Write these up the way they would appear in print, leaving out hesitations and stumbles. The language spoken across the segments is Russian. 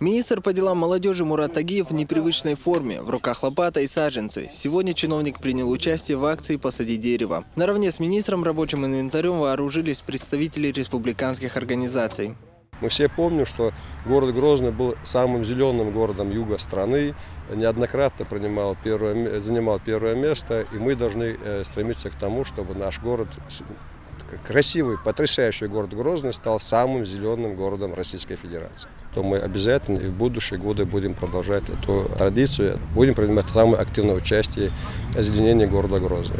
Министр по делам молодежи Мурат Тагиев в непривычной форме, в руках лопата и саженцы. Сегодня чиновник принял участие в акции «Посади дерево». Наравне с министром рабочим инвентарем вооружились представители республиканских организаций. Мы все помним, что город Грозный был самым зеленым городом юга страны, неоднократно занимал первое место, и мы должны стремиться к тому, чтобы наш город, красивый, потрясающий город Грозный, стал самым зеленым городом Российской Федерации. То мы обязательно и в будущие годы будем продолжать эту традицию, будем принимать самое активное участие в озеленении города Грозный.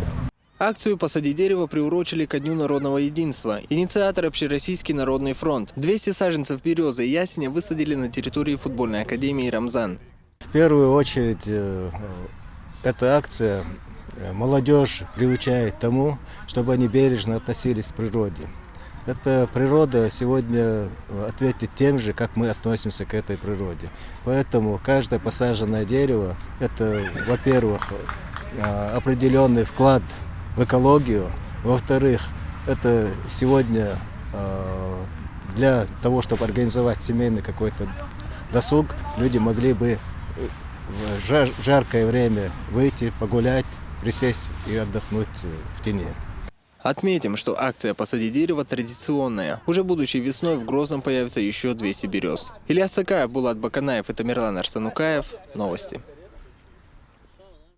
Акцию «Посади дерево» приурочили ко Дню народного единства. Инициатор – Общероссийский народный фронт. 200 саженцев березы и ясеня высадили на территории футбольной академии «Рамзан». В первую очередь, эта акция молодежь приучает тому, чтобы они бережно относились к природе. Эта природа сегодня ответит тем же, как мы относимся к этой природе. Поэтому каждое посаженное дерево – это, во-первых, определенный вклад в экологию. Во-вторых, это сегодня для того, чтобы организовать семейный какой-то досуг, люди могли бы в жаркое время выйти, погулять, присесть и отдохнуть в тени. Отметим, что акция «Посади дерево» традиционная. Уже будущей весной в Грозном появится еще 200 берез. Ильяс Цакаев, Булат Баканаев и Тамерлан Арсанукаев. Новости.